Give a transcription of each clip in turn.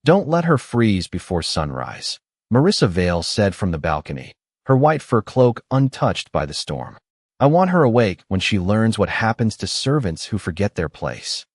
Don't let her freeze before sunrise, Marissa Vale said from the balcony, her white fur cloak untouched by the storm. I want her awake when she learns what happens to servants who forget their place.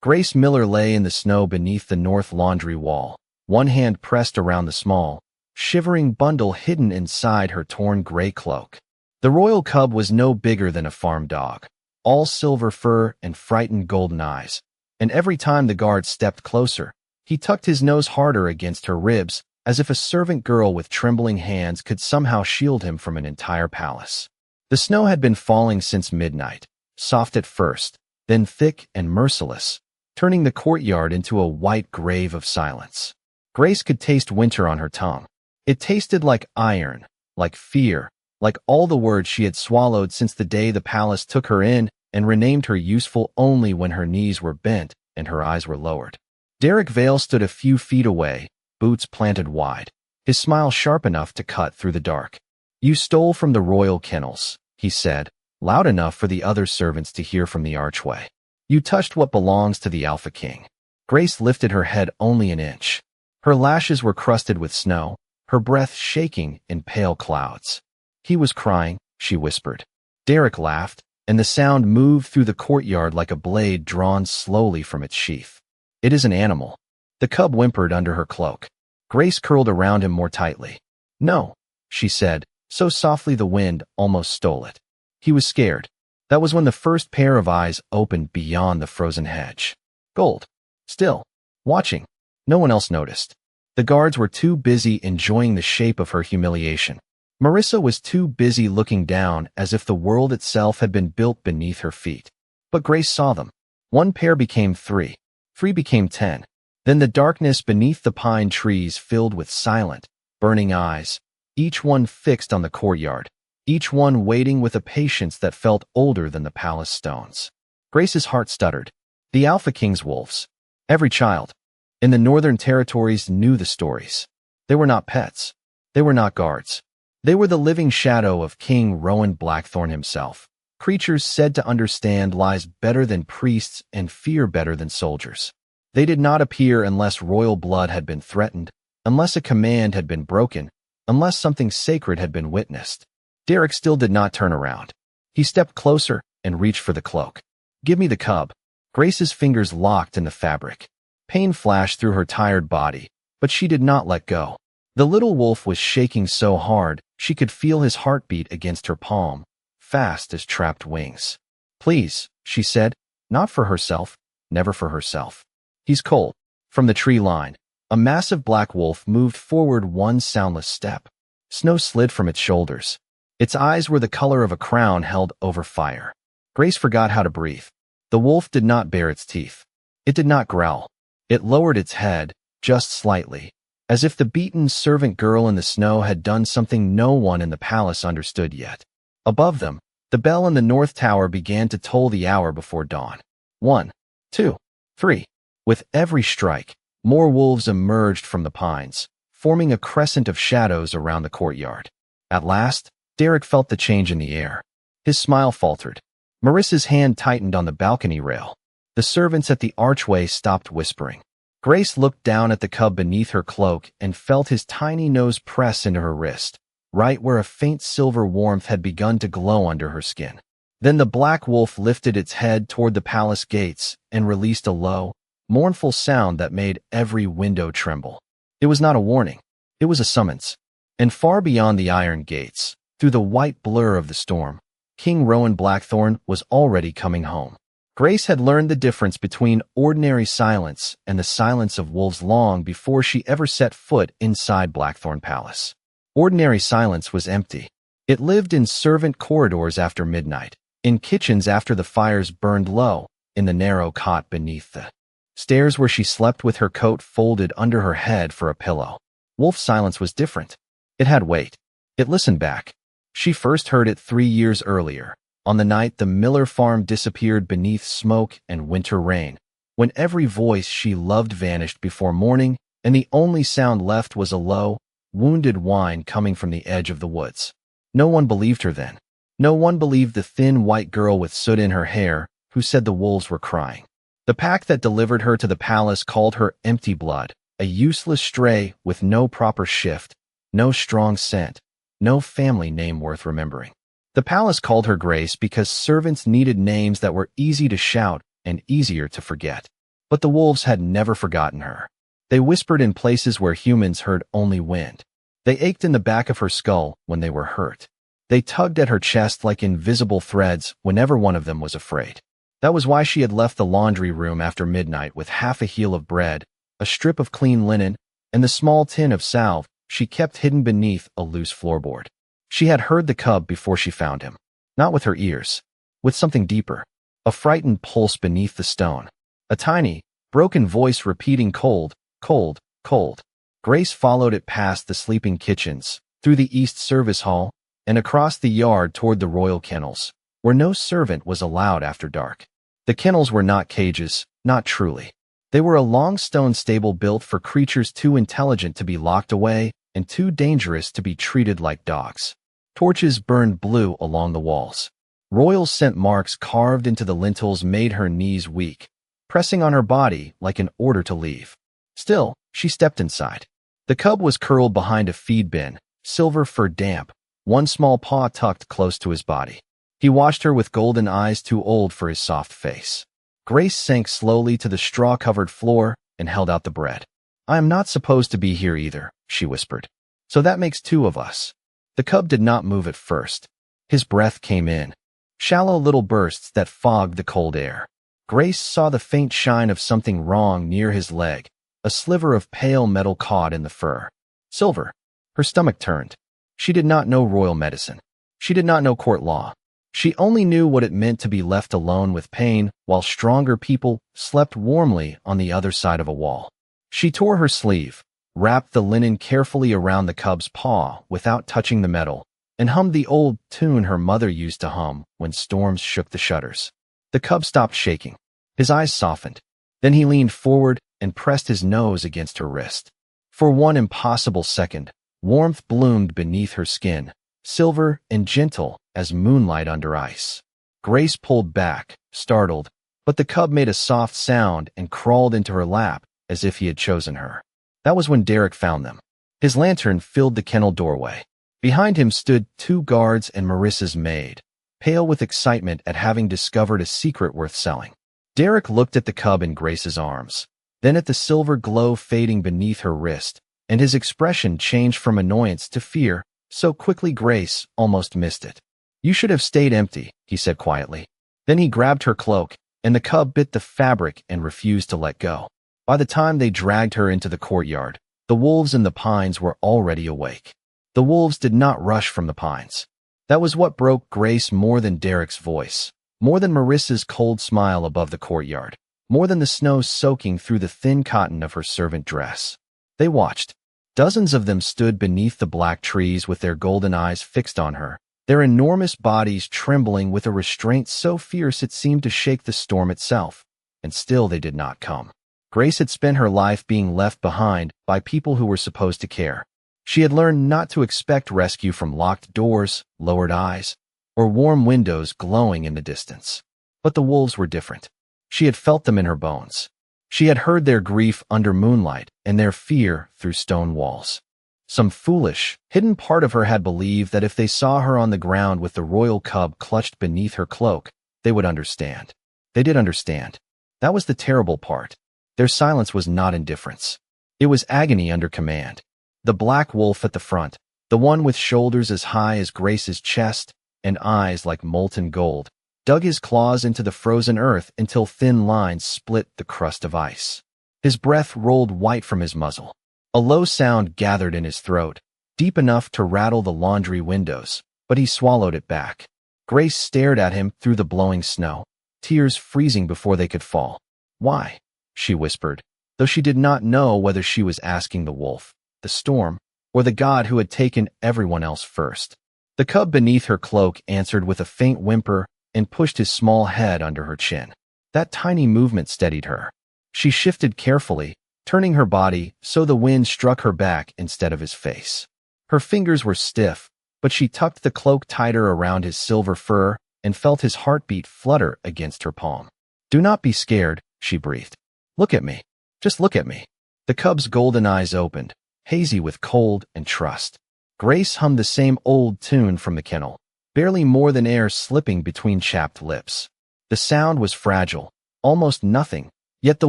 Grace Miller lay in the snow beneath the north laundry wall, one hand pressed around the small, shivering bundle hidden inside her torn gray cloak. The royal cub was no bigger than a farm dog, all silver fur and frightened golden eyes, and every time the guard stepped closer, he tucked his nose harder against her ribs, as if a servant girl with trembling hands could somehow shield him from an entire palace. The snow had been falling since midnight, soft at first, then thick and merciless, turning the courtyard into a white grave of silence. Grace could taste winter on her tongue. It tasted like iron, like fear, like all the words she had swallowed since the day the palace took her in and renamed her useful only when her knees were bent and her eyes were lowered. Derek Vale stood a few feet away, boots planted wide, his smile sharp enough to cut through the dark. You stole from the royal kennels, he said, loud enough for the other servants to hear from the archway. You touched what belongs to the Alpha King. Grace lifted her head only an inch. Her lashes were crusted with snow, her breath shaking in pale clouds. He was crying, she whispered. Derek laughed, and the sound moved through the courtyard like a blade drawn slowly from its sheath. It is an animal. The cub whimpered under her cloak. Grace curled around him more tightly. No, she said, so softly the wind almost stole it. He was scared. That was when the first pair of eyes opened beyond the frozen hedge. Gold. Still. Watching. No one else noticed. The guards were too busy enjoying the shape of her humiliation. Marissa was too busy looking down as if the world itself had been built beneath her feet. But Grace saw them. One pair became 3. 3 became 10. Then the darkness beneath the pine trees filled with silent, burning eyes, each one fixed on the courtyard, each one waiting with a patience that felt older than the palace stones. Grace's heart stuttered. The Alpha King's wolves. Every child in the Northern Territories knew the stories. They were not pets. They were not guards. They were the living shadow of King Rowan Blackthorn himself. Creatures said to understand lies better than priests and fear better than soldiers. They did not appear unless royal blood had been threatened, unless a command had been broken, unless something sacred had been witnessed. Derek still did not turn around. He stepped closer and reached for the cloak. Give me the cub. Grace's fingers locked in the fabric. Pain flashed through her tired body, but she did not let go. The little wolf was shaking so hard she could feel his heartbeat against her palm, fast as trapped wings. Please, she said, not for herself, never for herself. He's cold. From the tree line, a massive black wolf moved forward one soundless step. Snow slid from its shoulders. Its eyes were the color of a crown held over fire. Grace forgot how to breathe. The wolf did not bare its teeth. It did not growl. It lowered its head, just slightly, as if the beaten servant girl in the snow had done something no one in the palace understood yet. Above them, the bell in the north tower began to toll the hour before dawn. 1, 2, 3. With every strike, more wolves emerged from the pines, forming a crescent of shadows around the courtyard. At last, Derek felt the change in the air. His smile faltered. Marissa's hand tightened on the balcony rail. The servants at the archway stopped whispering. Grace looked down at the cub beneath her cloak and felt his tiny nose press into her wrist, right where a faint silver warmth had begun to glow under her skin. Then the black wolf lifted its head toward the palace gates and released a low, mournful sound that made every window tremble. It was not a warning. It was a summons. And far beyond the iron gates, through the white blur of the storm, King Rowan Blackthorn was already coming home. Grace had learned the difference between ordinary silence and the silence of wolves long before she ever set foot inside Blackthorn Palace. Ordinary silence was empty. It lived in servant corridors after midnight, in kitchens after the fires burned low, in the narrow cot beneath the stairs where she slept with her coat folded under her head for a pillow. Wolf silence was different. It had weight. It listened back. She first heard it 3 years earlier, on the night the Miller farm disappeared beneath smoke and winter rain, when every voice she loved vanished before morning and the only sound left was a low, wounded whine coming from the edge of the woods. No one believed her then. No one believed the thin white girl with soot in her hair who said the wolves were crying. The pack that delivered her to the palace called her empty blood, a useless stray with no proper shift, no strong scent, no family name worth remembering. The palace called her Grace because servants needed names that were easy to shout and easier to forget. But the wolves had never forgotten her. They whispered in places where humans heard only wind. They ached in the back of her skull when they were hurt. They tugged at her chest like invisible threads whenever one of them was afraid. That was why she had left the laundry room after midnight with half a heel of bread, a strip of clean linen, and the small tin of salve she kept hidden beneath a loose floorboard. She had heard the cub before she found him. Not with her ears. With something deeper. A frightened pulse beneath the stone. A tiny, broken voice repeating cold, cold, cold. Grace followed it past the sleeping kitchens, through the East Service Hall, and across the yard toward the royal kennels, where no servant was allowed after dark. The kennels were not cages, not truly. They were a long stone stable built for creatures too intelligent to be locked away and too dangerous to be treated like dogs. Torches burned blue along the walls. Royal scent marks carved into the lintels made her knees weak, pressing on her body like an order to leave. Still, she stepped inside. The cub was curled behind a feed bin, silver fur damp, one small paw tucked close to his body. He watched her with golden eyes too old for his soft face. Grace sank slowly to the straw-covered floor and held out the bread. "I am not supposed to be here either," she whispered. "So that makes two of us." The cub did not move at first. His breath came in, shallow little bursts that fogged the cold air. Grace saw the faint shine of something wrong near his leg, a sliver of pale metal caught in the fur. Silver. Her stomach turned. She did not know royal medicine. She did not know court law. She only knew what it meant to be left alone with pain while stronger people slept warmly on the other side of a wall. She tore her sleeve, wrapped the linen carefully around the cub's paw without touching the metal, and hummed the old tune her mother used to hum when storms shook the shutters. The cub stopped shaking. His eyes softened. Then he leaned forward and pressed his nose against her wrist. For one impossible second, warmth bloomed beneath her skin, silver and gentle as moonlight under ice. Grace pulled back, startled, but the cub made a soft sound and crawled into her lap as if he had chosen her. That was when Derek found them. His lantern filled the kennel doorway. Behind him stood two guards and Marissa's maid, pale with excitement at having discovered a secret worth selling. Derek looked at the cub in Grace's arms, then at the silver glow fading beneath her wrist, and his expression changed from annoyance to fear so quickly Grace almost missed it. "You should have stayed empty," he said quietly. Then he grabbed her cloak, and the cub bit the fabric and refused to let go. By the time they dragged her into the courtyard, the wolves in the pines were already awake. The wolves did not rush from the pines. That was what broke Grace more than Derek's voice, more than Marissa's cold smile above the courtyard, more than the snow soaking through the thin cotton of her servant dress. They watched. Dozens of them stood beneath the black trees with their golden eyes fixed on her, their enormous bodies trembling with a restraint so fierce it seemed to shake the storm itself. And still they did not come. Grace had spent her life being left behind by people who were supposed to care. She had learned not to expect rescue from locked doors, lowered eyes, or warm windows glowing in the distance. But the wolves were different. She had felt them in her bones. She had heard their grief under moonlight and their fear through stone walls. Some foolish, hidden part of her had believed that if they saw her on the ground with the royal cub clutched beneath her cloak, they would understand. They did understand. That was the terrible part. Their silence was not indifference. It was agony under command. The black wolf at the front, the one with shoulders as high as Grace's chest and eyes like molten gold, dug his claws into the frozen earth until thin lines split the crust of ice. His breath rolled white from his muzzle. A low sound gathered in his throat, deep enough to rattle the laundry windows, but he swallowed it back. Grace stared at him through the blowing snow, tears freezing before they could fall. "Why?" she whispered, though she did not know whether she was asking the wolf, the storm, or the god who had taken everyone else first. The cub beneath her cloak answered with a faint whimper and pushed his small head under her chin. That tiny movement steadied her. She shifted carefully, turning her body so the wind struck her back instead of his face. Her fingers were stiff, but she tucked the cloak tighter around his silver fur and felt his heartbeat flutter against her palm. "Do not be scared," she breathed. "Look at me. Just look at me." The cub's golden eyes opened, hazy with cold and trust. Grace hummed the same old tune from the kennel, barely more than air slipping between chapped lips. The sound was fragile, almost nothing, yet the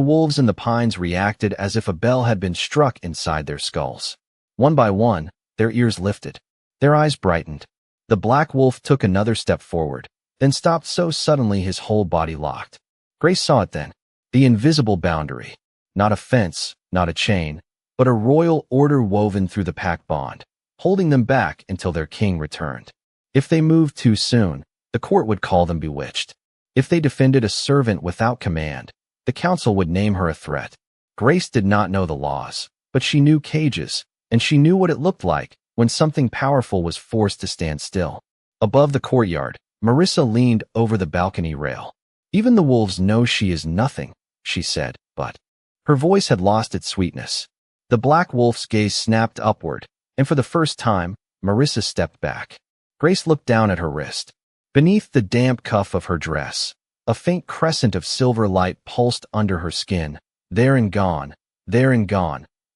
wolves in the pines reacted as if a bell had been struck inside their skulls. One by one, their ears lifted. Their eyes brightened. The black wolf took another step forward, then stopped so suddenly his whole body locked. Grace saw it then. The invisible boundary. Not a fence, not a chain, but a royal order woven through the pack bond, holding them back until their king returned. If they moved too soon, the court would call them bewitched. If they defended a servant without command, the council would name her a threat. Grace did not know the laws, but she knew cages, and she knew what it looked like when something powerful was forced to stand still. Above the courtyard, Marissa leaned over the balcony rail. "Even the wolves know she is nothing," she said, but her voice had lost its sweetness. The black wolf's gaze snapped upward, and for the first time, Marissa stepped back. Grace looked down at her wrist. Beneath the damp cuff of her dress, a faint crescent of silver light pulsed under her skin, there and gone,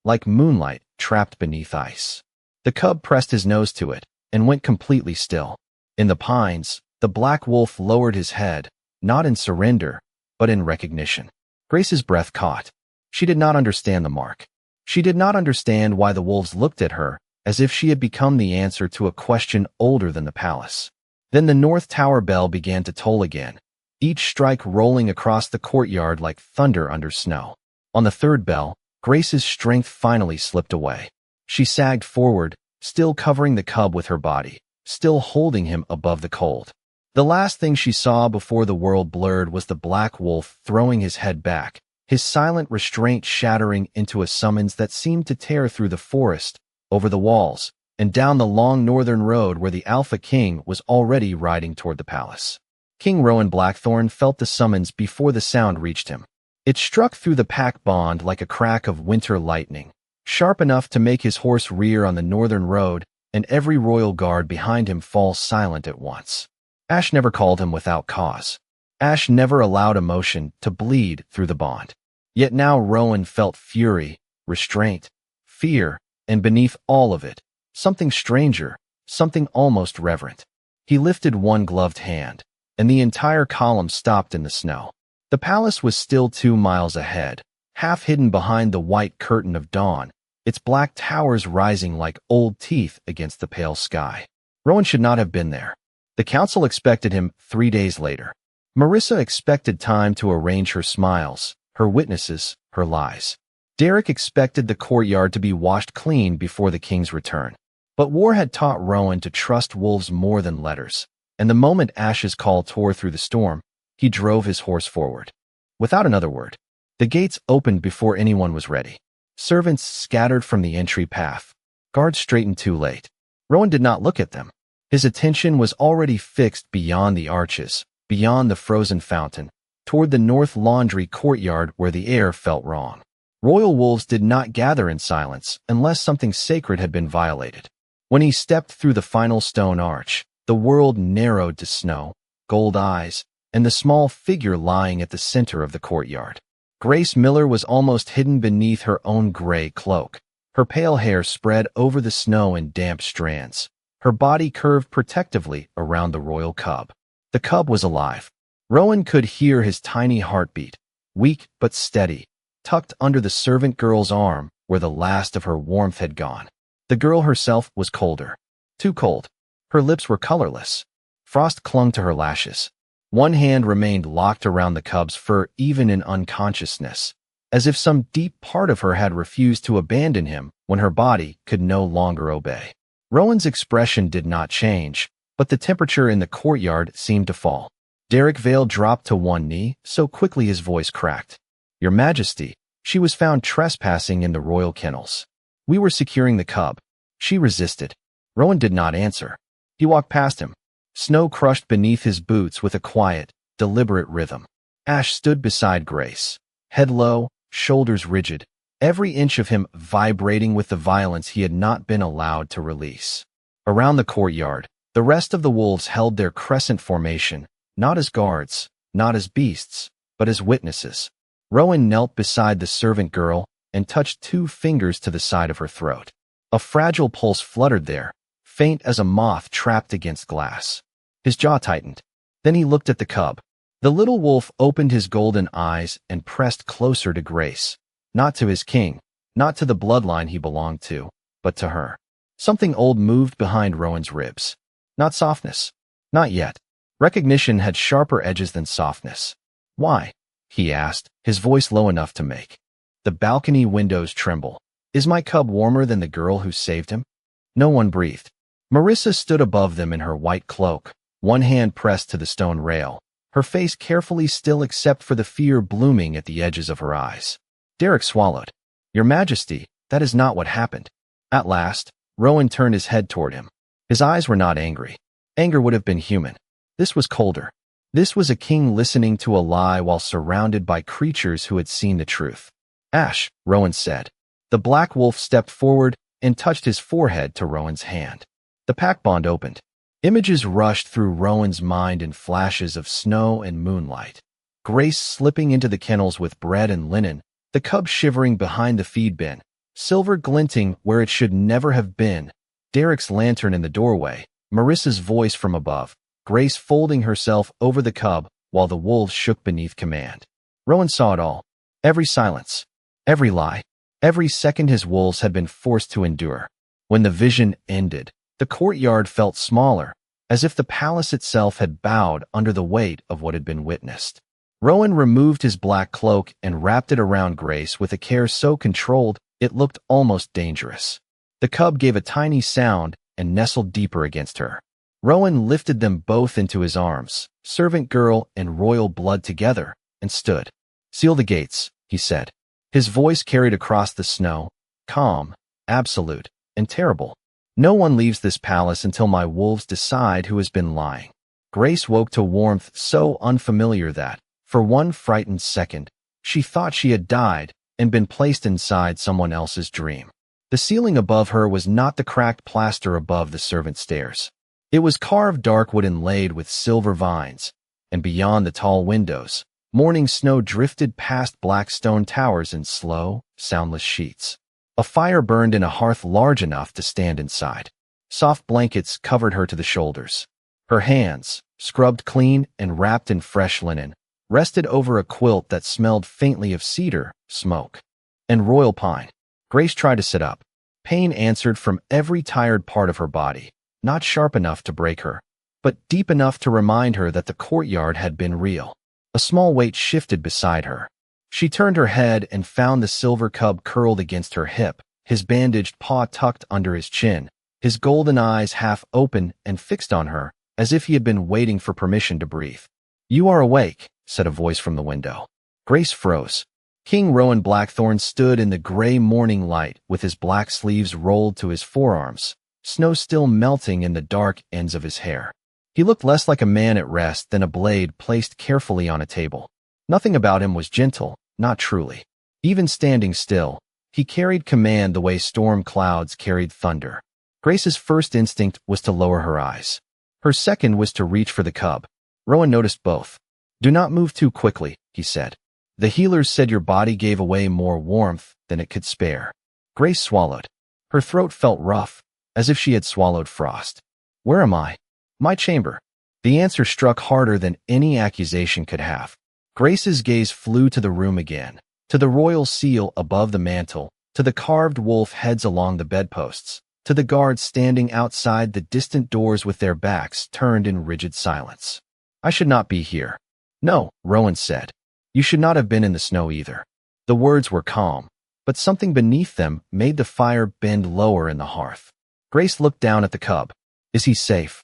like moonlight trapped beneath ice. The cub pressed his nose to it and went completely still. In the pines, the black wolf lowered his head, not in surrender, but in recognition. Grace's breath caught. She did not understand the mark. She did not understand why the wolves looked at her as if she had become the answer to a question older than the palace. Then the North Tower bell began to toll again, each strike rolling across the courtyard like thunder under snow. On the third bell, Grace's strength finally slipped away. She sagged forward, still covering the cub with her body, still holding him above the cold. The last thing she saw before the world blurred was the black wolf throwing his head back, his silent restraint shattering into a summons that seemed to tear through the forest, over the walls, and down the long northern road where the Alpha King was already riding toward the palace. King Rowan Blackthorn felt the summons before the sound reached him. It struck through the pack bond like a crack of winter lightning, sharp enough to make his horse rear on the northern road and every royal guard behind him fall silent at once. Ash never called him without cause. Ash never allowed emotion to bleed through the bond. Yet now Rowan felt fury, restraint, fear, and beneath all of it, something stranger, something almost reverent. He lifted one gloved hand, and the entire column stopped in the snow. The palace was still 2 miles ahead, half hidden behind the white curtain of dawn, its black towers rising like old teeth against the pale sky. Rowan should not have been there. The council expected him 3 days later. Marissa expected time to arrange her smiles, her witnesses, her lies. Derek expected the courtyard to be washed clean before the king's return. But war had taught Rowan to trust wolves more than letters, and the moment Ash's call tore through the storm, he drove his horse forward. Without another word, the gates opened before anyone was ready. Servants scattered from the entry path. Guards straightened too late. Rowan did not look at them. His attention was already fixed beyond the arches, beyond the frozen fountain, toward the North Laundry courtyard where the air felt wrong. Royal wolves did not gather in silence unless something sacred had been violated. When he stepped through the final stone arch, the world narrowed to snow, gold eyes, and the small figure lying at the center of the courtyard. Grace Miller was almost hidden beneath her own gray cloak. Her pale hair spread over the snow in damp strands. Her body curved protectively around the royal cub. The cub was alive. Rowan could hear his tiny heartbeat, weak but steady, tucked under the servant girl's arm where the last of her warmth had gone. The girl herself was colder. Too cold. Her lips were colorless. Frost clung to her lashes. One hand remained locked around the cub's fur even in unconsciousness, as if some deep part of her had refused to abandon him when her body could no longer obey. Rowan's expression did not change, but the temperature in the courtyard seemed to fall. Derek Vale dropped to one knee so quickly his voice cracked. "Your Majesty, she was found trespassing in the royal kennels. We were securing the cub." She resisted. Rowan did not answer. He walked past him. Snow crushed beneath his boots with a quiet, deliberate rhythm. Ash stood beside Grace, head low, shoulders rigid, every inch of him vibrating with the violence he had not been allowed to release. Around the courtyard, the rest of the wolves held their crescent formation, not as guards, not as beasts, but as witnesses. Rowan knelt beside the servant girl, and touched 2 fingers to the side of her throat. A fragile pulse fluttered there, faint as a moth trapped against glass. His jaw tightened. Then he looked at the cub. The little wolf opened his golden eyes and pressed closer to Grace. Not to his king, not to the bloodline he belonged to, but to her. Something old moved behind Rowan's ribs. Not softness. Not yet. Recognition had sharper edges than softness. Why? He asked, his voice low enough to make the balcony windows tremble. Is my cub warmer than the girl who saved him? No one breathed. Marissa stood above them in her white cloak, one hand pressed to the stone rail, her face carefully still except for the fear blooming at the edges of her eyes. Derek swallowed. Your Majesty, that is not what happened. At last, Rowan turned his head toward him. His eyes were not angry. Anger would have been human. This was colder. This was a king listening to a lie while surrounded by creatures who had seen the truth. Ash, Rowan said. The black wolf stepped forward and touched his forehead to Rowan's hand. The pack bond opened. Images rushed through Rowan's mind in flashes of snow and moonlight. Grace slipping into the kennels with bread and linen, the cub shivering behind the feed bin, silver glinting where it should never have been, Derek's lantern in the doorway, Marissa's voice from above, Grace folding herself over the cub while the wolves shook beneath command. Rowan saw it all. Every silence. Every lie. Every second his wolves had been forced to endure. When the vision ended, the courtyard felt smaller, as if the palace itself had bowed under the weight of what had been witnessed. Rowan removed his black cloak and wrapped it around Grace with a care so controlled it looked almost dangerous. The cub gave a tiny sound and nestled deeper against her. Rowan lifted them both into his arms, servant girl and royal blood together, and stood. Seal the gates, he said. His voice carried across the snow, calm, absolute, and terrible. No one leaves this palace until my wolves decide who has been lying. Grace woke to warmth so unfamiliar that, for one frightened second, she thought she had died and been placed inside someone else's dream. The ceiling above her was not the cracked plaster above the servant stairs. It was carved dark wood inlaid with silver vines, and beyond the tall windows, morning snow drifted past black stone towers in slow, soundless sheets. A fire burned in a hearth large enough to stand inside. Soft blankets covered her to the shoulders. Her hands, scrubbed clean and wrapped in fresh linen, rested over a quilt that smelled faintly of cedar, smoke, and royal pine. Grace tried to sit up. Pain answered from every tired part of her body, not sharp enough to break her, but deep enough to remind her that the courtyard had been real. A small weight shifted beside her. She turned her head and found the silver cub curled against her hip, his bandaged paw tucked under his chin, his golden eyes half open and fixed on her, as if he had been waiting for permission to breathe. You are awake, said a voice from the window. Grace froze. King Rowan Blackthorn stood in the gray morning light with his black sleeves rolled to his forearms, snow still melting in the dark ends of his hair. He looked less like a man at rest than a blade placed carefully on a table. Nothing about him was gentle, not truly. Even standing still, he carried command the way storm clouds carried thunder. Grace's first instinct was to lower her eyes. Her second was to reach for the cub. Rowan noticed both. Do not move too quickly, he said. The healers said your body gave away more warmth than it could spare. Grace swallowed. Her throat felt rough, as if she had swallowed frost. Where am I? My chamber. The answer struck harder than any accusation could have. Grace's gaze flew to the room again, to the royal seal above the mantel, to the carved wolf heads along the bedposts, to the guards standing outside the distant doors with their backs turned in rigid silence. I should not be here. No, Rowan said. You should not have been in the snow either. The words were calm, but something beneath them made the fire bend lower in the hearth. Grace looked down at the cub. Is he safe?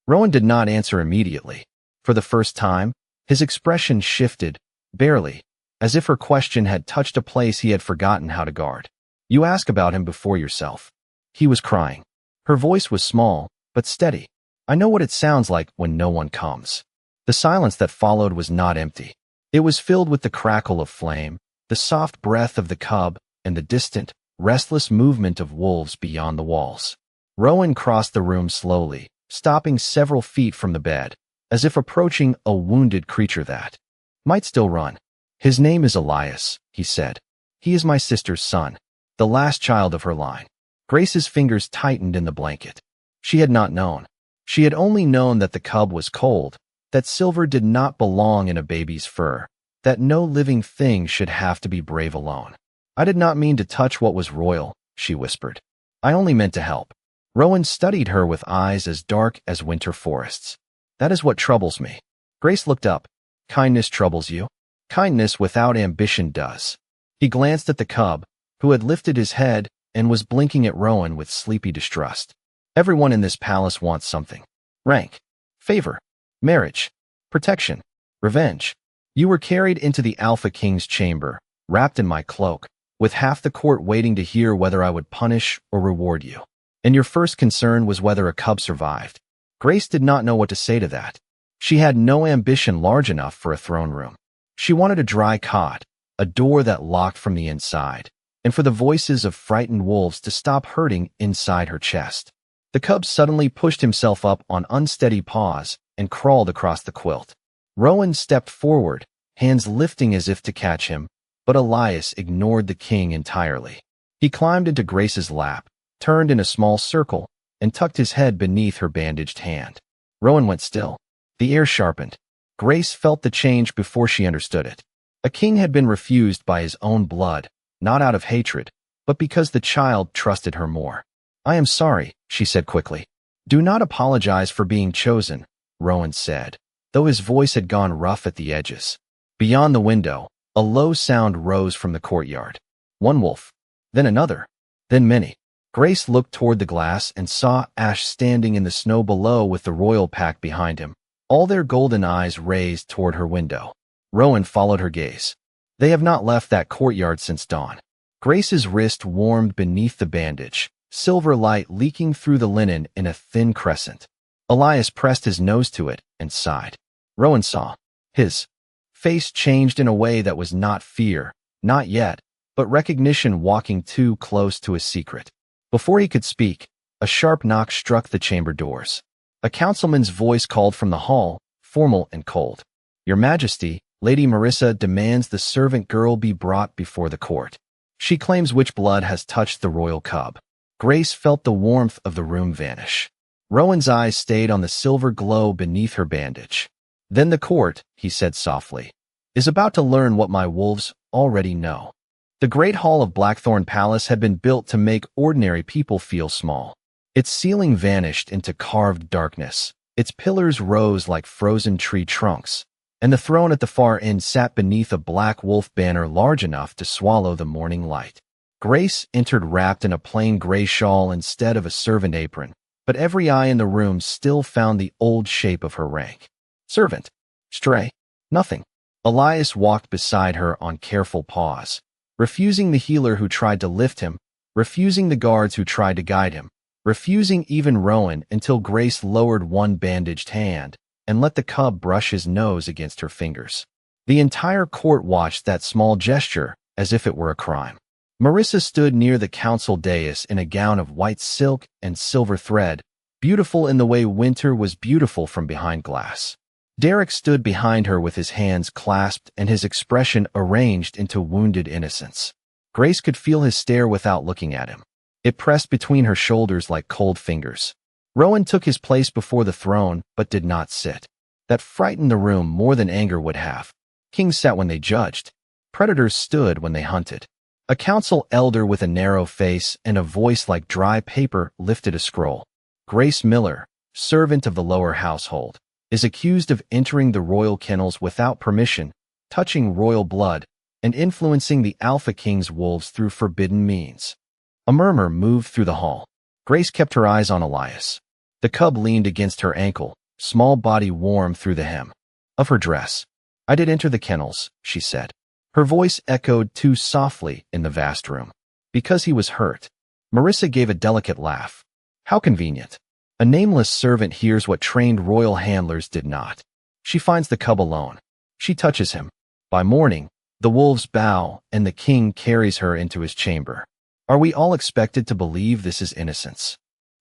Rowan did not answer immediately. For the first time, his expression shifted, barely, as if her question had touched a place he had forgotten how to guard. You ask about him before yourself. He was crying. Her voice was small, but steady. I know what it sounds like when no one comes. The silence that followed was not empty. It was filled with the crackle of flame, the soft breath of the cub, and the distant, restless movement of wolves beyond the walls. Rowan crossed the room slowly, stopping several feet from the bed, as if approaching a wounded creature that might still run. His name is Elias, he said. He is my sister's son, the last child of her line. Grace's fingers tightened in the blanket. She had not known. She had only known that the cub was cold, that Silver did not belong in a baby's fur, that no living thing should have to be brave alone. I did not mean to touch what was royal, she whispered. I only meant to help. Rowan studied her with eyes as dark as winter forests. That is what troubles me. Grace looked up. Kindness troubles you? Kindness without ambition does. He glanced at the cub, who had lifted his head and was blinking at Rowan with sleepy distrust. Everyone in this palace wants something. Rank, favor, marriage, protection, revenge. You were carried into the Alpha King's chamber, wrapped in my cloak, with half the court waiting to hear whether I would punish or reward you. And your first concern was whether a cub survived. Grace did not know what to say to that. She had no ambition large enough for a throne room. She wanted a dry cot, a door that locked from the inside, and for the voices of frightened wolves to stop hurting inside her chest. The cub suddenly pushed himself up on unsteady paws and crawled across the quilt. Rowan stepped forward, hands lifting as if to catch him, but Elias ignored the king entirely. He climbed into Grace's lap, turned in a small circle, and tucked his head beneath her bandaged hand. Rowan went still. The air sharpened. Grace felt the change before she understood it. A king had been refused by his own blood, not out of hatred, but because the child trusted her more. I am sorry, she said quickly. Do not apologize for being chosen, Rowan said, though his voice had gone rough at the edges. Beyond the window, a low sound rose from the courtyard. One wolf, then another, then many. Grace looked toward the glass and saw Ash standing in the snow below with the royal pack behind him, all their golden eyes raised toward her window. Rowan followed her gaze. They have not left that courtyard since dawn. Grace's wrist warmed beneath the bandage, silver light leaking through the linen in a thin crescent. Elias pressed his nose to it and sighed. Rowan saw. His face changed in a way that was not fear, not yet, but recognition walking too close to his secret. Before he could speak, a sharp knock struck the chamber doors. A councilman's voice called from the hall, formal and cold. Your Majesty, Lady Marissa demands the servant girl be brought before the court. She claims witch blood has touched the royal cub. Grace felt the warmth of the room vanish. Rowan's eyes stayed on the silver glow beneath her bandage. Then the court, he said softly, is about to learn what my wolves already know. The great hall of Blackthorn Palace had been built to make ordinary people feel small. Its ceiling vanished into carved darkness. Its pillars rose like frozen tree trunks, and the throne at the far end sat beneath a black wolf banner large enough to swallow the morning light. Grace entered wrapped in a plain gray shawl instead of a servant apron, but every eye in the room still found the old shape of her rank. Servant. Stray. Nothing. Elias walked beside her on careful paws, refusing the healer who tried to lift him, refusing the guards who tried to guide him, refusing even Rowan until Grace lowered one bandaged hand and let the cub brush his nose against her fingers. The entire court watched that small gesture as if it were a crime. Marissa stood near the council dais in a gown of white silk and silver thread, beautiful in the way winter was beautiful from behind glass. Derek stood behind her with his hands clasped and his expression arranged into wounded innocence. Grace could feel his stare without looking at him. It pressed between her shoulders like cold fingers. Rowan took his place before the throne, but did not sit. That frightened the room more than anger would have. Kings sat when they judged. Predators stood when they hunted. A council elder with a narrow face and a voice like dry paper lifted a scroll. Grace Miller, servant of the lower household, is accused of entering the royal kennels without permission, touching royal blood, and influencing the Alpha King's wolves through forbidden means. A murmur moved through the hall. Grace kept her eyes on Elias. The cub leaned against her ankle, small body warm through the hem of her dress. I did enter the kennels, she said. Her voice echoed too softly in the vast room. Because he was hurt. Marissa gave a delicate laugh. How convenient. A nameless servant hears what trained royal handlers did not. She finds the cub alone. She touches him. By morning, the wolves bow and the king carries her into his chamber. Are we all expected to believe this is innocence?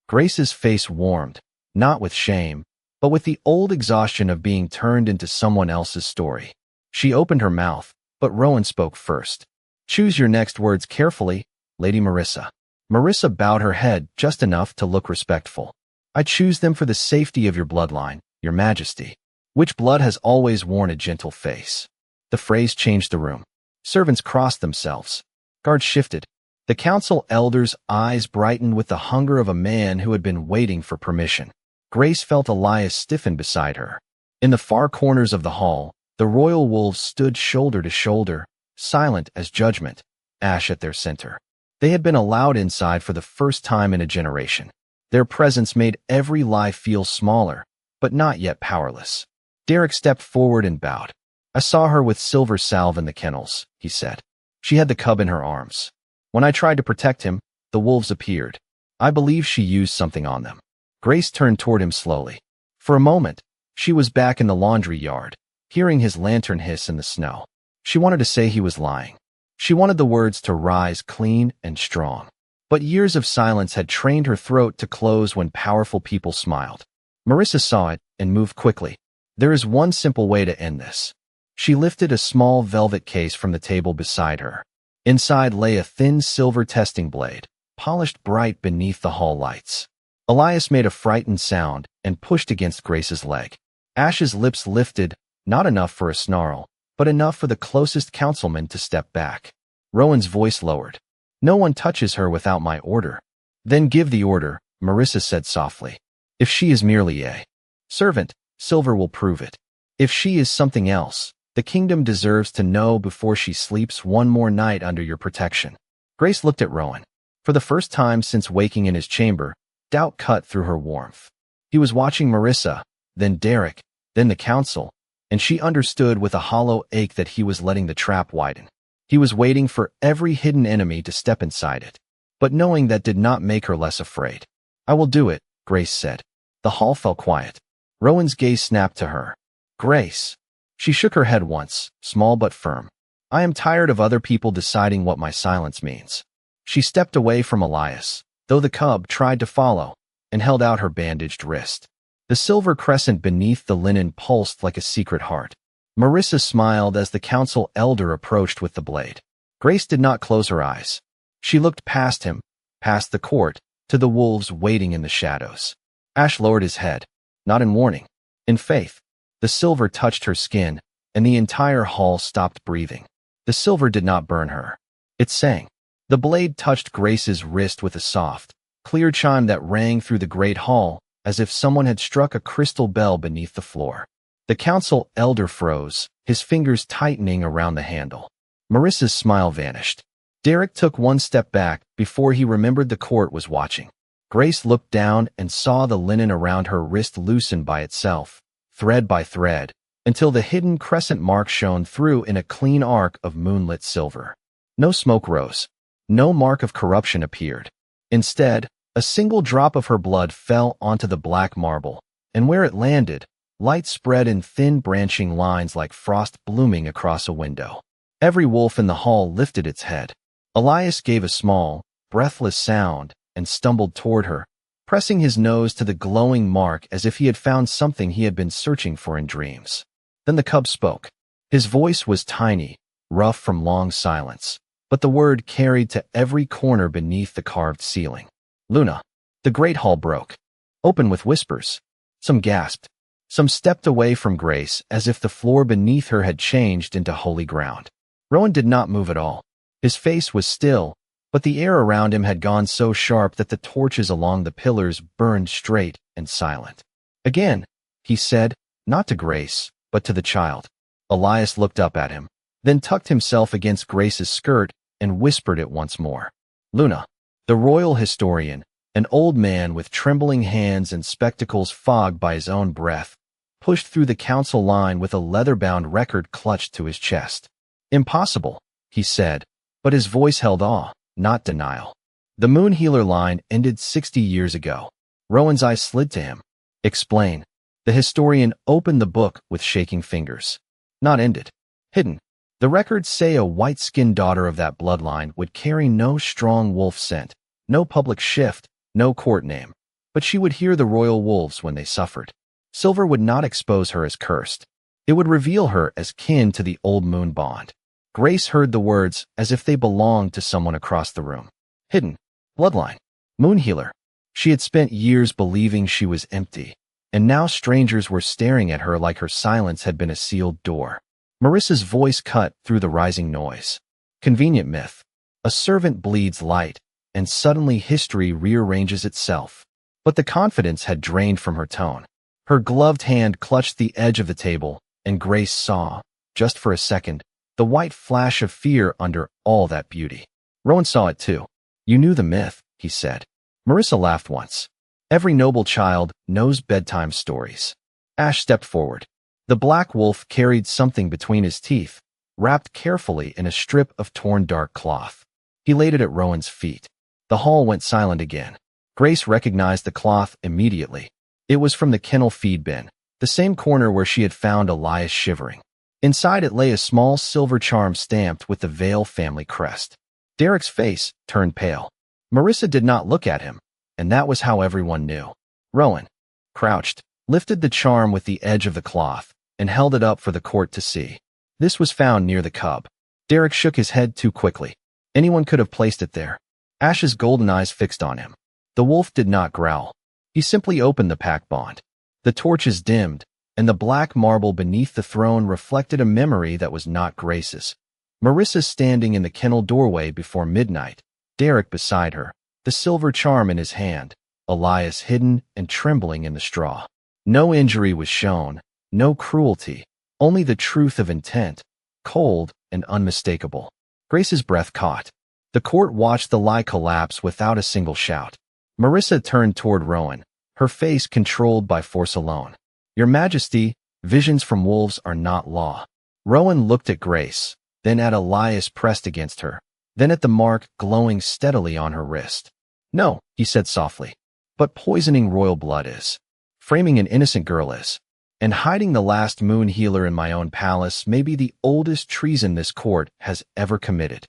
Grace's face warmed, not with shame, but with the old exhaustion of being turned into someone else's story. She opened her mouth, but Rowan spoke first. Choose your next words carefully, Lady Marissa. Marissa bowed her head just enough to look respectful. I choose them for the safety of your bloodline, your majesty, which blood has always worn a gentle face. The phrase changed the room. Servants crossed themselves. Guards shifted. The council elders' eyes brightened with the hunger of a man who had been waiting for permission. Grace felt Elias stiffen beside her. In the far corners of the hall, the royal wolves stood shoulder to shoulder, silent as judgment, Ash at their center. They had been allowed inside for the first time in a generation. Their presence made every life feel smaller, but not yet powerless. Derek stepped forward and bowed. I saw her with Silver Salve in the kennels, he said. She had the cub in her arms. When I tried to protect him, the wolves appeared. I believe she used something on them. Grace turned toward him slowly. For a moment, she was back in the laundry yard, hearing his lantern hiss in the snow. She wanted to say he was lying. She wanted the words to rise clean and strong. But years of silence had trained her throat to close when powerful people smiled. Marissa saw it and moved quickly. There is one simple way to end this. She lifted a small velvet case from the table beside her. Inside lay a thin silver testing blade, polished bright beneath the hall lights. Elias made a frightened sound and pushed against Grace's leg. Ash's lips lifted, not enough for a snarl, but enough for the closest councilman to step back. Rowan's voice lowered. No one touches her without my order. Then give the order, Marissa said softly. If she is merely a servant, Silver will prove it. If she is something else, the kingdom deserves to know before she sleeps one more night under your protection. Grace looked at Rowan. For the first time since waking in his chamber, doubt cut through her warmth. He was watching Marissa, then Derek, then the council, and she understood with a hollow ache that he was letting the trap widen. He was waiting for every hidden enemy to step inside it. But knowing that did not make her less afraid. I will do it, Grace said. The hall fell quiet. Rowan's gaze snapped to her. Grace. She shook her head once, small but firm. I am tired of other people deciding what my silence means. She stepped away from Elias, though the cub tried to follow, and held out her bandaged wrist. The silver crescent beneath the linen pulsed like a secret heart. Marissa smiled as the council elder approached with the blade. Grace did not close her eyes. She looked past him, past the court, to the wolves waiting in the shadows. Ash lowered his head, not in warning, in faith. The silver touched her skin, and the entire hall stopped breathing. The silver did not burn her. It sang. The blade touched Grace's wrist with a soft, clear chime that rang through the great hall, as if someone had struck a crystal bell beneath the floor. The council elder froze, his fingers tightening around the handle. Marissa's smile vanished. Derek took one step back before he remembered the court was watching. Grace looked down and saw the linen around her wrist loosen by itself, thread by thread, until the hidden crescent mark shone through in a clean arc of moonlit silver. No smoke rose. No mark of corruption appeared. Instead, a single drop of her blood fell onto the black marble, and where it landed, light spread in thin branching lines like frost blooming across a window. Every wolf in the hall lifted its head. Elias gave a small, breathless sound and stumbled toward her, pressing his nose to the glowing mark as if he had found something he had been searching for in dreams. Then the cub spoke. His voice was tiny, rough from long silence, but the word carried to every corner beneath the carved ceiling. Luna. The great hall broke, open with whispers. Some gasped. Some stepped away from Grace as if the floor beneath her had changed into holy ground. Rowan did not move at all. His face was still, but the air around him had gone so sharp that the torches along the pillars burned straight and silent. Again, he said, not to Grace, but to the child. Elias looked up at him, then tucked himself against Grace's skirt and whispered it once more. Luna. The royal historian, an old man with trembling hands and spectacles fogged by his own breath, pushed through the council line with a leather-bound record clutched to his chest. Impossible, he said, but his voice held awe, not denial. The Moon Healer line ended 60 years ago. Rowan's eyes slid to him. Explain. The historian opened the book with shaking fingers. Not ended. Hidden. The records say a white-skinned daughter of that bloodline would carry no strong wolf scent, no public shift, no court name, but she would hear the royal wolves when they suffered. Silver would not expose her as cursed. It would reveal her as kin to the old moon bond. Grace heard the words as if they belonged to someone across the room. Hidden. Bloodline. Moon healer. She had spent years believing she was empty, and now strangers were staring at her like her silence had been a sealed door. Marissa's voice cut through the rising noise. Convenient myth. A servant bleeds light, and suddenly history rearranges itself. But the confidence had drained from her tone. Her gloved hand clutched the edge of the table, and Grace saw, just for a second, the white flash of fear under all that beauty. Rowan saw it too. You knew the myth, he said. Marissa laughed once. Every noble child knows bedtime stories. Ash stepped forward. The black wolf carried something between his teeth, wrapped carefully in a strip of torn dark cloth. He laid it at Rowan's feet. The hall went silent again. Grace recognized the cloth immediately. It was from the kennel feed bin, the same corner where she had found Elias shivering. Inside it lay a small silver charm stamped with the Vale family crest. Derek's face turned pale. Marissa did not look at him, and that was how everyone knew. Rowan, crouched, lifted the charm with the edge of the cloth and held it up for the court to see. This was found near the cub. Derek shook his head too quickly. Anyone could have placed it there. Ash's golden eyes fixed on him. The wolf did not growl. He simply opened the pack bond. The torches dimmed, and the black marble beneath the throne reflected a memory that was not Grace's. Marissa standing in the kennel doorway before midnight, Derek beside her, the silver charm in his hand, Elias hidden and trembling in the straw. No injury was shown, no cruelty, only the truth of intent, cold and unmistakable. Grace's breath caught. The court watched the lie collapse without a single shout. Marissa turned toward Rowan, her face controlled by force alone. Your Majesty, visions from wolves are not law. Rowan looked at Grace, then at Elias pressed against her, then at the mark glowing steadily on her wrist. No, he said softly, but poisoning royal blood is. Framing an innocent girl is. And hiding the last moon healer in my own palace may be the oldest treason this court has ever committed.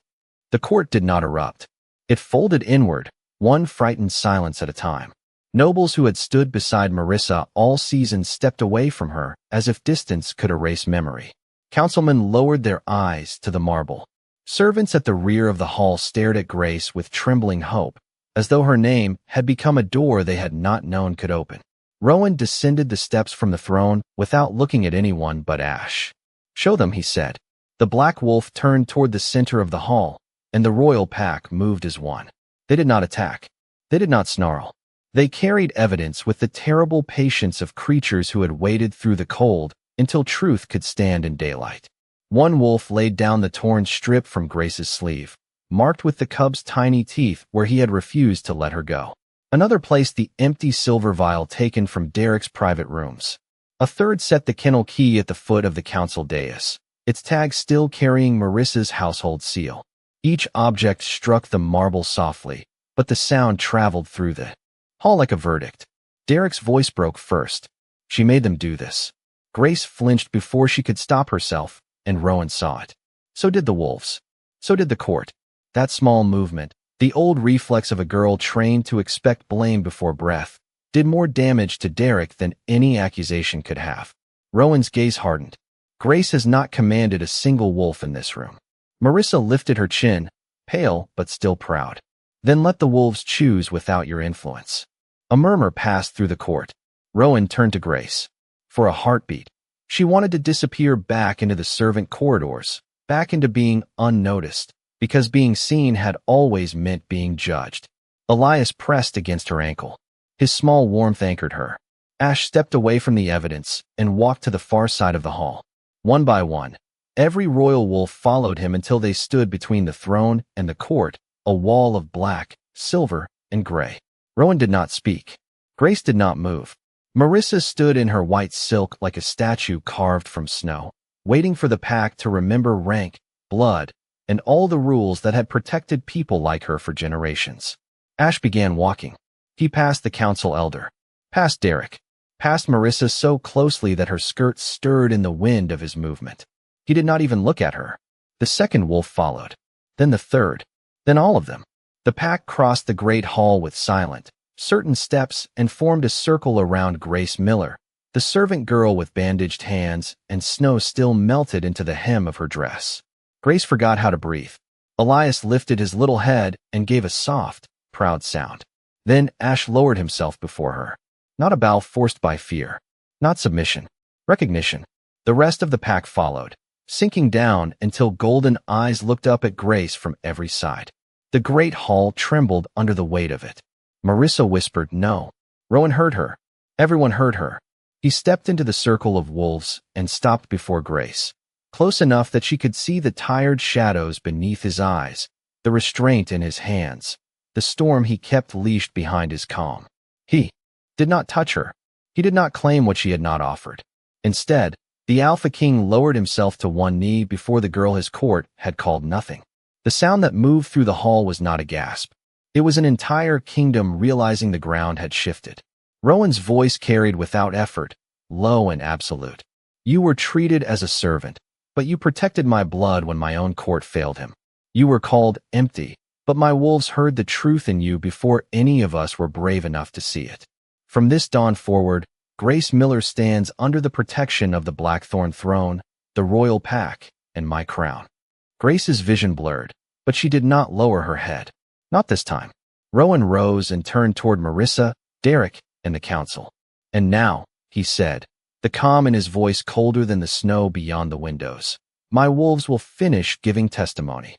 The court did not erupt. It folded inward, one frightened silence at a time. Nobles who had stood beside Marissa all season stepped away from her as if distance could erase memory. Councilmen lowered their eyes to the marble. Servants at the rear of the hall stared at Grace with trembling hope, as though her name had become a door they had not known could open. Rowan descended the steps from the throne without looking at anyone but Ash. Show them, he said. The black wolf turned toward the center of the hall, and the royal pack moved as one. They did not attack. They did not snarl. They carried evidence with the terrible patience of creatures who had waited through the cold until truth could stand in daylight. One wolf laid down the torn strip from Grace's sleeve, marked with the cub's tiny teeth where he had refused to let her go. Another placed the empty silver vial taken from Derek's private rooms. A third set the kennel key at the foot of the council dais, its tag still carrying Marissa's household seal. Each object struck the marble softly, but the sound traveled through the hall like a verdict. Derek's voice broke first. She made them do this. Grace flinched before she could stop herself, and Rowan saw it. So did the wolves. So did the court. That small movement, the old reflex of a girl trained to expect blame before breath, did more damage to Derek than any accusation could have. Rowan's gaze hardened. Grace has not commanded a single wolf in this room. Marissa lifted her chin, pale but still proud. Then let the wolves choose without your influence. A murmur passed through the court. Rowan turned to Grace. For a heartbeat, she wanted to disappear back into the servant corridors, back into being unnoticed, because being seen had always meant being judged. Elias pressed against her ankle. His small warmth anchored her. Ash stepped away from the evidence and walked to the far side of the hall. One by one, every royal wolf followed him until they stood between the throne and the court, a wall of black, silver, and gray. Rowan did not speak. Grace did not move. Marissa stood in her white silk like a statue carved from snow, waiting for the pack to remember rank, blood, and all the rules that had protected people like her for generations. Ash began walking. He passed the council elder, past Derek, past Marissa so closely that her skirt stirred in the wind of his movement. He did not even look at her. The second wolf followed, then the third, then all of them. The pack crossed the great hall with silent, certain steps and formed a circle around Grace Miller, the servant girl with bandaged hands and snow still melted into the hem of her dress. Grace forgot how to breathe. Elias lifted his little head and gave a soft, proud sound. Then Ash lowered himself before her. Not a bow forced by fear. Not submission. Recognition. The rest of the pack followed, sinking down until golden eyes looked up at Grace from every side. The great hall trembled under the weight of it. Marissa whispered, "No." Rowan heard her. Everyone heard her. He stepped into the circle of wolves and stopped before Grace, close enough that she could see the tired shadows beneath his eyes, the restraint in his hands, the storm he kept leashed behind his calm. He did not touch her. He did not claim what she had not offered. Instead, the Alpha King lowered himself to one knee before the girl his court had called nothing. The sound that moved through the hall was not a gasp. It was an entire kingdom realizing the ground had shifted. Rowan's voice carried without effort, low and absolute. "You were treated as a servant, but you protected my blood when my own court failed him. You were called empty, but my wolves heard the truth in you before any of us were brave enough to see it." From this dawn forward, Grace Miller stands under the protection of the Blackthorn throne, the royal pack, and my crown. Grace's vision blurred, but she did not lower her head. Not this time. Rowan rose and turned toward Marissa, Derek, and the council. "And now," he said, the calm in his voice colder than the snow beyond the windows, "my wolves will finish giving testimony."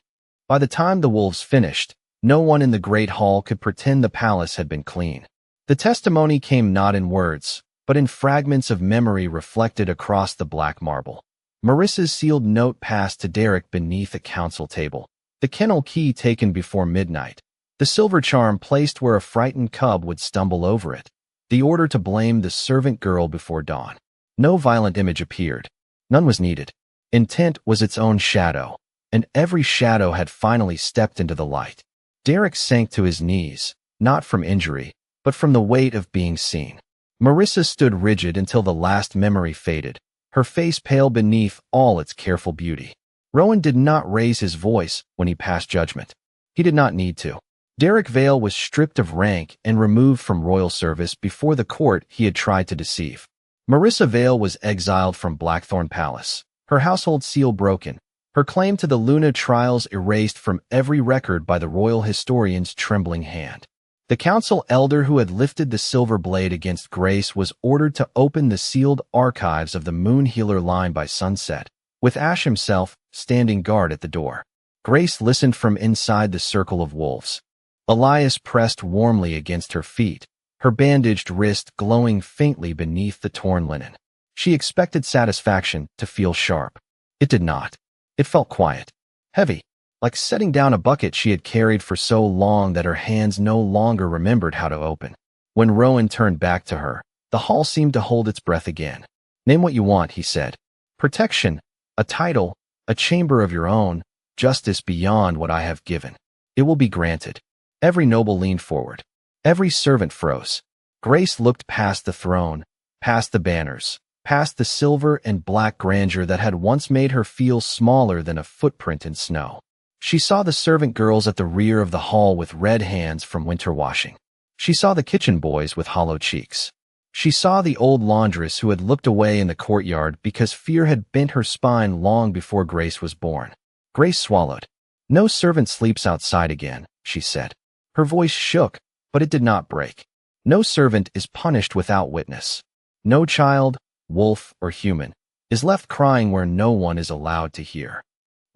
By the time the wolves finished, no one in the great hall could pretend the palace had been clean. The testimony came not in words, but in fragments of memory reflected across the black marble. Marissa's sealed note passed to Derek beneath a council table, the kennel key taken before midnight, the silver charm placed where a frightened cub would stumble over it, the order to blame the servant girl before dawn. No violent image appeared. None was needed. Intent was its own shadow, and every shadow had finally stepped into the light. Derek sank to his knees, not from injury, but from the weight of being seen. Marissa stood rigid until the last memory faded, her face pale beneath all its careful beauty. Rowan did not raise his voice when he passed judgment. He did not need to. Derek Vale was stripped of rank and removed from royal service before the court he had tried to deceive. Marissa Vale was exiled from Blackthorn Palace, her household seal broken, her claim to the Luna trials erased from every record by the royal historian's trembling hand. The council elder who had lifted the silver blade against Grace was ordered to open the sealed archives of the Moon Healer line by sunset, with Ash himself standing guard at the door. Grace listened from inside the circle of wolves. Elias pressed warmly against her feet, her bandaged wrist glowing faintly beneath the torn linen. She expected satisfaction to feel sharp. It did not. It felt quiet, heavy, like setting down a bucket she had carried for so long that her hands no longer remembered how to open. When Rowan turned back to her, the hall seemed to hold its breath again. "Name what you want," he said. "Protection, a title, a chamber of your own, justice beyond what I have given. It will be granted." Every noble leaned forward. Every servant froze. Grace looked past the throne, past the banners, past the silver and black grandeur that had once made her feel smaller than a footprint in snow. She saw the servant girls at the rear of the hall with red hands from winter washing. She saw the kitchen boys with hollow cheeks. She saw the old laundress who had looked away in the courtyard because fear had bent her spine long before Grace was born. Grace swallowed. "No servant sleeps outside again," she said. Her voice shook, but it did not break. "No servant is punished without witness. No child, wolf or human, is left crying where no one is allowed to hear."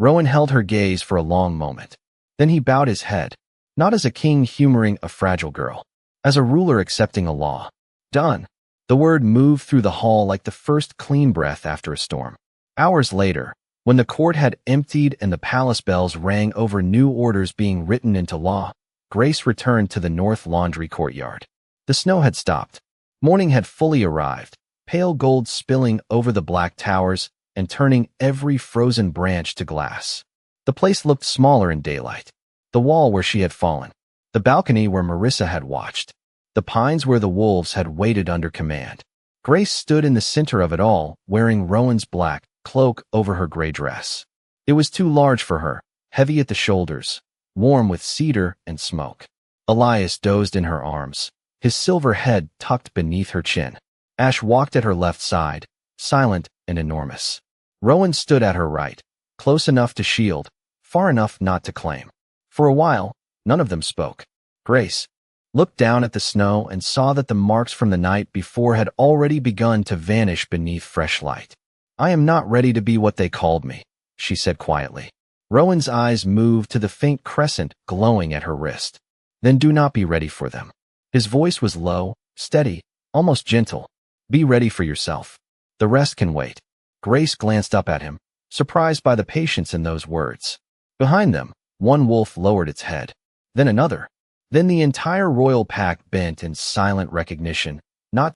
Rowan held her gaze for a long moment. Then he bowed his head, not as a king humoring a fragile girl, as a ruler accepting a law. "Done." The word moved through the hall like the first clean breath after a storm. Hours later, when the court had emptied and the palace bells rang over new orders being written into law, Grace returned to the North Laundry courtyard. The snow had stopped. Morning had fully arrived, pale gold spilling over the black towers and turning every frozen branch to glass. The place looked smaller in daylight. The wall where she had fallen, the balcony where Marissa had watched, the pines where the wolves had waited under command. Grace stood in the center of it all, wearing Rowan's black cloak over her gray dress. It was too large for her, heavy at the shoulders, warm with cedar and smoke. Elias dozed in her arms, his silver head tucked beneath her chin. Ash walked at her left side, silent and enormous. Rowan stood at her right, Close enough to shield, far enough not to claim. For a while, none of them spoke. Grace looked down at the snow and saw that the marks from the night before had already begun to vanish beneath fresh light. I am not ready to be what they called me, she said quietly. Rowan's eyes moved to the faint crescent glowing at her wrist. Then do not be ready for them. His voice was low, steady, almost gentle. Be ready for yourself. The rest can wait. Grace glanced up at him, surprised by the patience in those words. Behind them, one wolf lowered its head. Then another. Then the entire royal pack bent in silent recognition, not